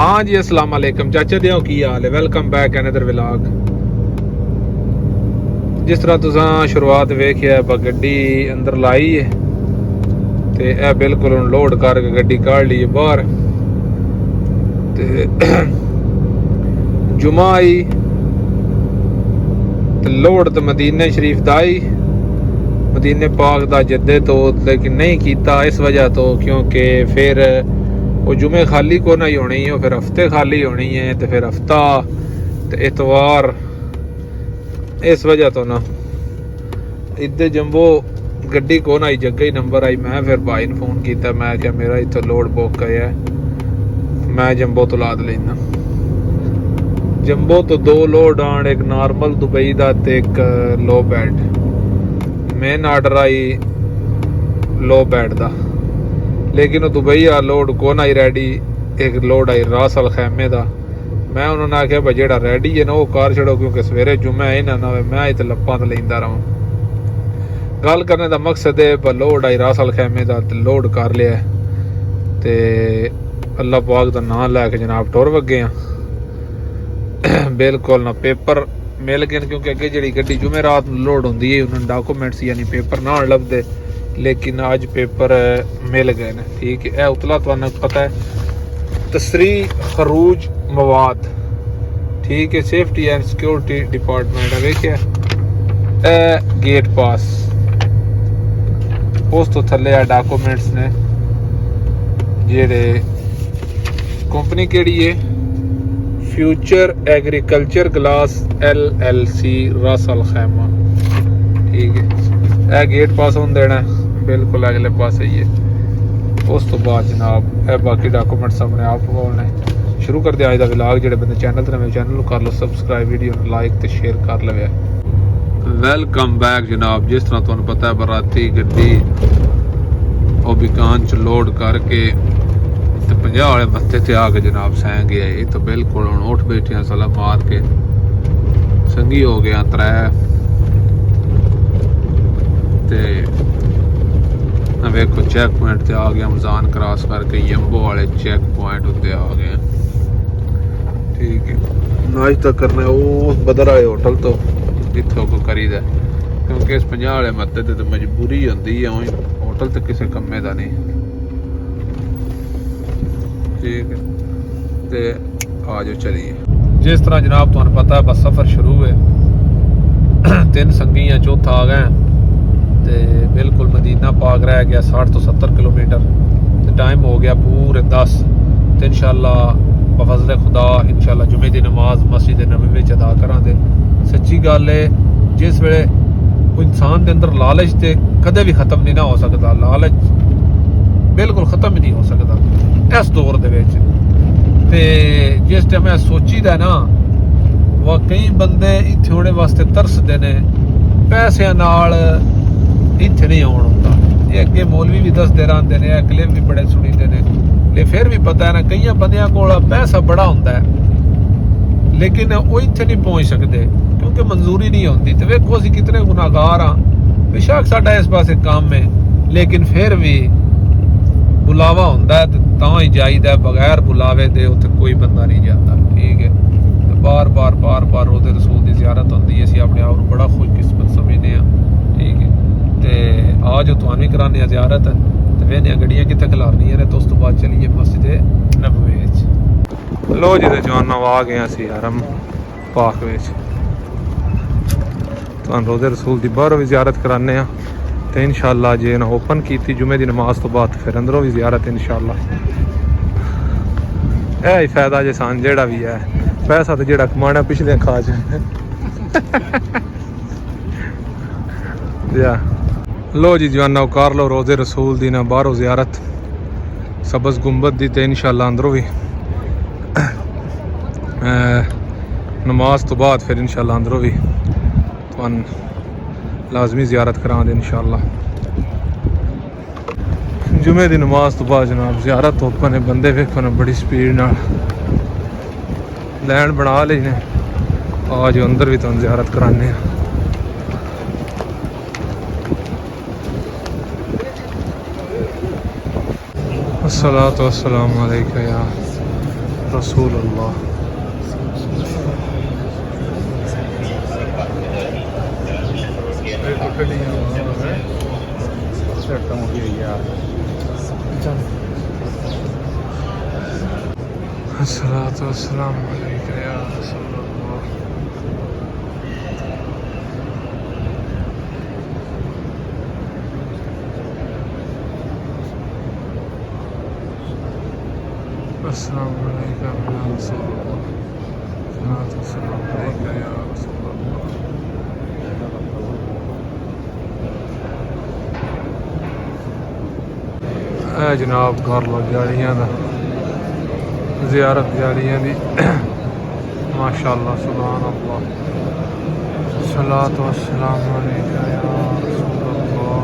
हाँ जी अस्सलाम वालेकुम चाचा दियो की हाल है। Welcome back another vlog. जिस तरह तुसां शुरुआत वेखिया गड्डी अंदर लाई है ते ए बिल्कुल हुण लोड करके गड्डी काढ़ ली है बाहर ते जुमा आई ते लोड तो मदीने शरीफ दा आई, मदीने पाक दा जद्दे तो, लेकिन नहीं कीता इस वजह तो क्योंकि फिर वो जुमे खाली को ना ही होनी है, फिर हफ्ते खाली होनी है तो फिर हफ्ता तो इतवार, इस वजह तो ना इधर जंबो गड्डी को ना ही जगह ही नंबर आई। मैं फिर भाई ने फोन किया, मैं क्या मेरा इतो लोड बुक है, मैं जंबो तो लाद लेना। जंबो तो दो लोड आन, एक नॉर्मल दुबई का ते एक लो बैड। मेन आर्डर आई लो बैड का, लेकिन दुबई आ लोड को ना ही रेडी। एक लोड आई रास अल खैमे का। मैं उन्होंने आख्या भाई जो रेडी है ना वो कार छड़ो, क्योंकि सवेरे जुम्मे है ना हो, मैं इतने लप्पा तो लेंदा रहा। गल करने का मकसद है पर लोड आई रास अल खैमे का, लोड कर लिया ते अल्लाह पाक का नाम लैके जनाब टुर वगे हाँ। बिल्कुल ना पेपर मिल गए, क्योंकि अगे जी गड्डी जुमे रात लोड होंगी है, उन्होंने डॉकूमेंट्स यानी पेपर ना लभदे, लेकिन अज पेपर मिल गए ने। ठीक है, उतला तुहानू पता है तसरी खरूज मवाद, ठीक है, सेफ्टी एंड सिक्योरिटी डिपार्टमेंट है। वेखिया गेट पास, उस तो थले आ डॉकूमेंट्स ने जेड़े कंपनी केड़ी है, फ्यूचर एग्रीकल्चर ग्लास LLC रास अल खैमा। ठीक है, यह गेट पास होने देना है, बिल्कुल अगले पास ही है। उस तो बाद जनाब ए बाकी डॉकूमेंट सामने आप बोलने शुरू कर दिया। अज का व्लॉग जो बंदे चैनल पर नवे चैनल कर लो सबसक्राइब, वीडियो लाइक तो शेयर कर लवे। वेलकम बैक जनाब। जिस तरह तुहानू पता है बराती गड्डी और बिकान च लोड करके 50 वाले मत्थे ते आके जनाब सह गया। ये तो बिल्कुल हम उठ बैठे सला मार के संगी हो गया। त्रै वेखो चेक पॉइंट ते आ गया, मजान क्रॉस करके यम्बो वाले चेक पॉइंट उत्ते आ गए। ठीक है, नाश्ता करना वो बदर आए होटल तो इतों को करीदा, क्योंकि इस 50 वाले मत्थे ते तो मजबूरी होंदी है, होटल तो किसी कम्मे का नहीं। ठीक है, ते आ जाओ चलिए। जिस तरह जनाब तुहानू पता है बस सफ़र शुरू है, 3 संगियां चौथा आ गए ते बिल्कुल मदीना पाक रह गया 60 तो 70 किलोमीटर ते टाइम हो गया पूरे 10। तो इंशाअल्लाह बफज़ल खुदा इंशाअल्लाह जुमे की नमाज मस्जिद नबी में अदा करांगे। सच्ची गल है, जिस वेले कोई इंसान के अंदर लालच तो कदे भी खत्म नहीं ना हो सकता, लालच बिल्कुल खत्म ही नहीं हो सकता इस दौर दे विच। ते जिस टाइम मैं सोचीदा ना वह कई बंदे इत्थे होने वास्ते तरसदे ने, पैसों नाल इत्थे नहीं आउण हुंदा। ये अगे मौलवी भी दसदे रहंदे ने, क्लिप भी बड़े सुनींदे ने, लेकिन फिर भी पता है ना कई बंदियां कोल पैसा बड़ा हुंदा है, लेकिन वो इत्थे नहीं पहुंच सकते क्योंकि मंजूरी नहीं होती। तो वेखो असीं कितने गुनाहगार हाँ, बेशक साडा इस पासे काम है, लेकिन फिर भी बुलावा होंदा है तो ही जाईदा, बगैर बुलावे दे उत्थे कोई बंदा नहीं जाता। ठीक है, तो बार बार रोज़े रसूल की ज़ियारत होंदी है, असीं अपने आप को बड़ा खुशकिस्मत समझने हैं। ठीक है, तो आज तुहानू भी कराने ज़ियारत, तो वेखने गड्डियां कित्थे खलारनियां ने, तो उस तो बाद चलिए मस्जिद नबवी। लो जी ते जवाना आ गए असीं हरम पाक विच, तुहानू रोज़े रसूल की बाहरों भी ज़ियारत कराने हैं। तो इंशाअल्लाह जे ना ओपन की जुमे की नमाज तो बाद फिर अंदरों भी ज़ियारत इंशाअल्लाह। यह फायदा जे सन जेड़ा भी है, पैसा तो जेड़ा कमाना पिछले खा जाए। लो जी जवाना उकार लो रोज़े रसूल दी ना बाहरों ज़ियारत सबज़ गुंबद दी, तो इंशाअल्लाह अंदरों भी नमाज तो बाद फिर इंशाअल्लाह अंदरों भी तुहानू लाजमी ज़ियारत करा दे इंशाअल्लाह। जुमे की नमाज तो बाद जनाब ज़ियारत ओपन है, बंदे वेखो ना बड़ी स्पीड नाल लैन बना ली ने। आज अंदर भी तुहानू ज़ियारत कराने। अस्सलातु वस्सलामु अलैका या रसूल अल्लाह। अस्सलातु वस्सलामु अलैका या रसूल अल्लाह। अस्सलामु अलैका या रसूल अल्लाह। अस्सलातु वस्सलामु अलैका या रसूल अल्लाह। जनाब घर लो जालियां दा ज़ियारत जालियां दी माशाअल्लाह सुभान अल्लाह। सलात वस्सलाम अलैका या रसूल अल्लाह।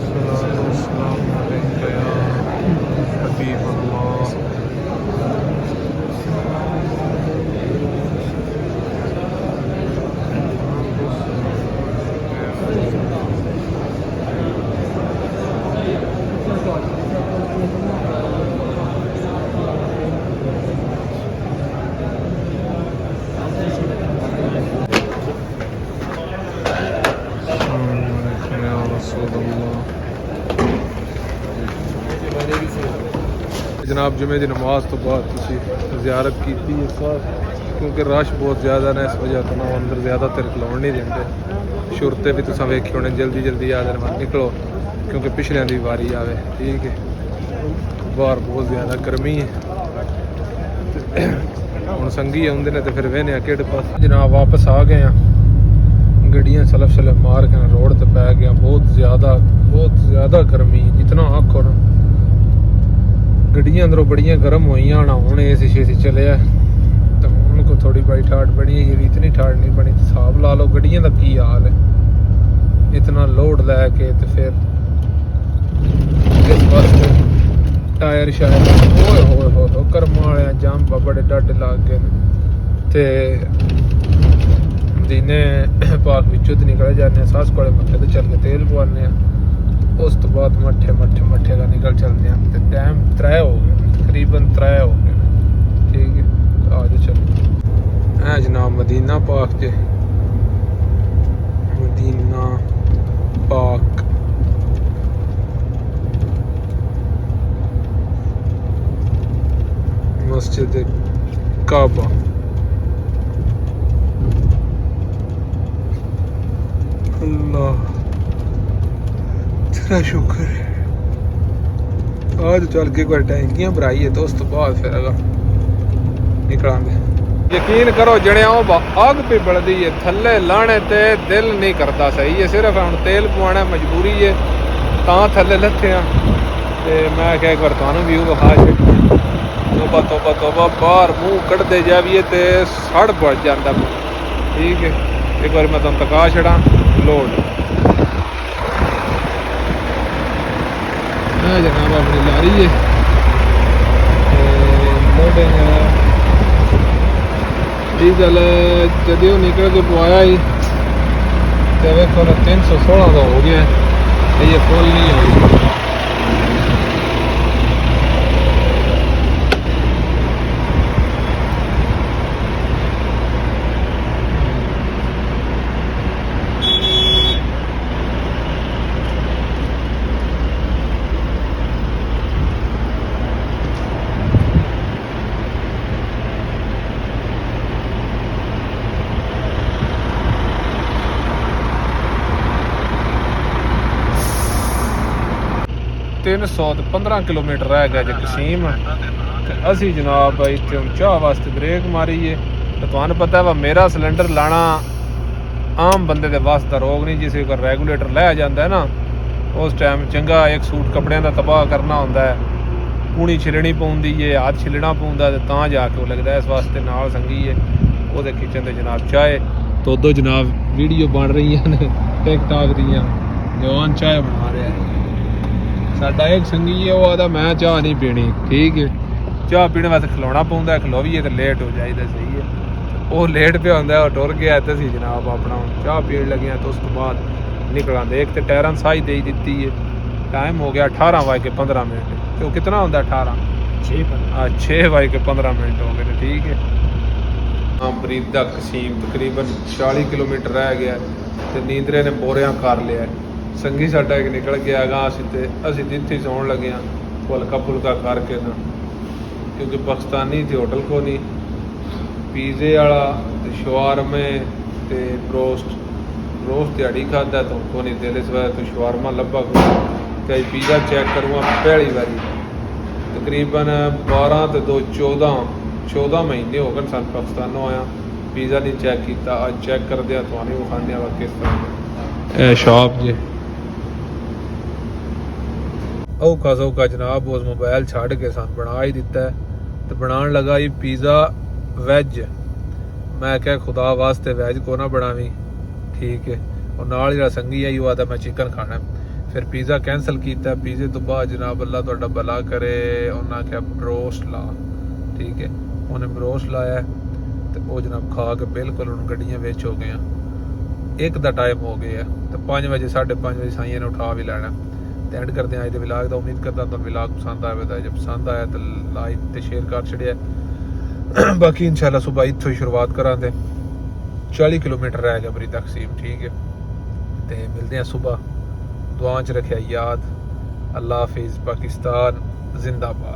सलात वस्सलाम अलैका या हबीब अल्लाह। जनाब जुमे की नमाज तो बाद ज़ियारत की क्योंकि रश बहुत ज़्यादा ने इस वजह तो ना अंदर ज़्यादा तेरे खिलाउन नहीं देंगे। शुरते भी तुम वेखे होने जल्दी जल्दी आ जाने निकलो क्योंकि पिछलियां की वारी आवे। ठीक है बाहर बहुत ज़्यादा गर्मी है हम संगी आते हैं तो फिर वेने किहड़े पास। जनाब वापस आ गए हैं गड्डियां सलफ सलफ मार के रोड तो पै गया। बहुत ज़्यादा गर्मी जितना आखो ना गड्डियां अंदरों बड़ियां गर्म हुई ना हूँ ए सी चले तो हूँ को थोड़ी बड़ी ठाट बनी है भी इतनी ठाट नहीं बनी। हिसाब ला लो गड्डियां का की हाल है इतना लोड लैके तो फिर इस वास्ते टायर शायर हो कर्म वाले जंप बड़े डड लग गए ते मदीने पाक विचों तो निकल जाने सास कोले मत्थे तो चल के तेल पवाने उस तो बाद मट्ठे का निकल चलते हैं तो टाइम 3 हो गए तकरीबन 3 हो गए। ठीक है आज चलो है जनाब मदीना पाक जे मदीना पाक मस्जिद काबा। अल्लाह तेरा शुक्र है आज चल के कोई टैंकियां भराई है तो उस तो बाद फिर निकलांगे। यकीन करो जने आग पे बढ़ती है थले लाने ते दिल नहीं करता सही है सिर्फ हम तेल पवाना मजबूरी है तां थले लथे ते मैं क्या एक बार तुहानू व्यू विखा तोबा तोबा तोबा बाहर मुँह कढ़ते जाइए तो सड़ बढ़ जाता। ठीक है एक बार मैं तुम तका छड़ा लोड जनाब अपनी लारी है लोडिंग डीजल जदियों निकल के पवाया ही तो वेखो 316 का हो गया ये फुल नहीं हो गया। तीन 15 किलोमीटर रह गया जो कसीम असी जनाब इतने चाह वास्ते ब्रेक मारी है तो तुम्हें पता है मेरा सिलेंडर लाना आम बंदे के वास्ते का रोग नहीं। जिस अगर रेगूलेटर लै जाता है ना उस टाइम चंगा एक सूट कपड़े का तबाह करना होंदा है पूनी छिलनी पौंदी है हाथ छिलना पौंदा तो जाके वो लगता है। इस वास्ते नाल संगी है वो किचन के जनाब चाय तो दो जनाब वीडियो बन रही हैं टिकटॉक दियाँ जवान चाय बना रहा है। साडा एक संगी है वो आता मैं चाह नहीं पीनी। ठीक है चाह पीने वास्ते खिलाना पौंदा खिलोवीए तो लेट हो जाए सही है वो लेट पे होंदा वो टुर गया तो असीं जनाब अपना चाह पीन लगे तो उस तो बाद निकल आते। एक तो टायरां साई दे दी है टाइम हो गया 18:15 तो कितना होंदा 18 6:15 ਹੋ ਗਏ ਨੇ। ਠੀਕ ਹੈ ਹਾਂ ਬਰੀਦਾ ਕਸੀਮ ਤਕਰੀਬਨ 40 ਕਿਲੋਮੀਟਰ ਰਹਿ ਗਿਆ ਤੇ ਨੀਂਦਰੇ ਨੇ ਬੋਰਿਆਂ ਕਰ ਲਿਆ। ਸੰਗੀ ਸਾਡਾ ਇੱਕ ਨਿਕਲ ਗਿਆ ਹੈਗਾ, ਅਸੀਂ ਜਿੱਥੇ ਸੌਣ ਲੱਗੇ ਹਾਂ ਹਲਕਾ ਫੁਲਕਾ ਕਰਕੇ ਨਾ, ਕਿਉਂਕਿ ਪਾਕਿਸਤਾਨੀ ਤੇ ਹੋਟਲ ਕੋ ਨਹੀਂ। ਪੀਜ਼ੇ ਵਾਲਾ ਤੇ ਸ਼ਵਾਰਮੇ ਤੇ ਬਰੋਸਟ ਦਿਹਾੜੀ ਖਾਦਾ तो को नहीं दिल इस बार तो शवारमा लब्भा कई पिज़्ज़ा चेक करूँगा पहली बारी तकरीबन 12 ते 2 14 महीने हो गए सन पाकिस्तानों आया पिज़्ज़ा नहीं चेक किया। आज चेक कर दिया तो वो खाने वाला किस तरह शॉप जे औखा जनाब उस मोबाइल छड़ के सन बना ही दिता है तो बनाने लगा ही पिज़्ज़ा वैज। मैं क्या खुदा वास्ते वैज को ना बनावी ठीक है और नाल जिहड़ा संगी है वो आता मैं चिकन खाना। फिर पिज़्ज़ा कैंसल किया। पिज़्ज़े तो बाद जनाब अल्लाह तुहाडा भला करे उन्हें आख्या ब्रोस्ट ला ठीक है उन्हें ब्रोस्ट लाया तो वो जनाब खा के बिल्कुल हुण गड्डियां विच हो गए। 1 दा टाइम हो गया तो 5 बजे 5:30 बजे साइयां ने उठा भी लैना। तो एंड करते हैं अज दे विलाग दा। उम्मीद करदा तुहानूं विलाग पसंद आवेगा। जब पसंद आया तो लाइक ते शेयर कर छड़िया। बाकी इंशाल्लाह सुबह इत्थों ही शुरुआत करांगे। 40 किलोमीटर रह गया बरीदा कसीम ठीक है तो मिलते हैं सुबह। दुआ च रखिया याद। अल्लाह हाफिज़। पाकिस्तान जिंदाबाद।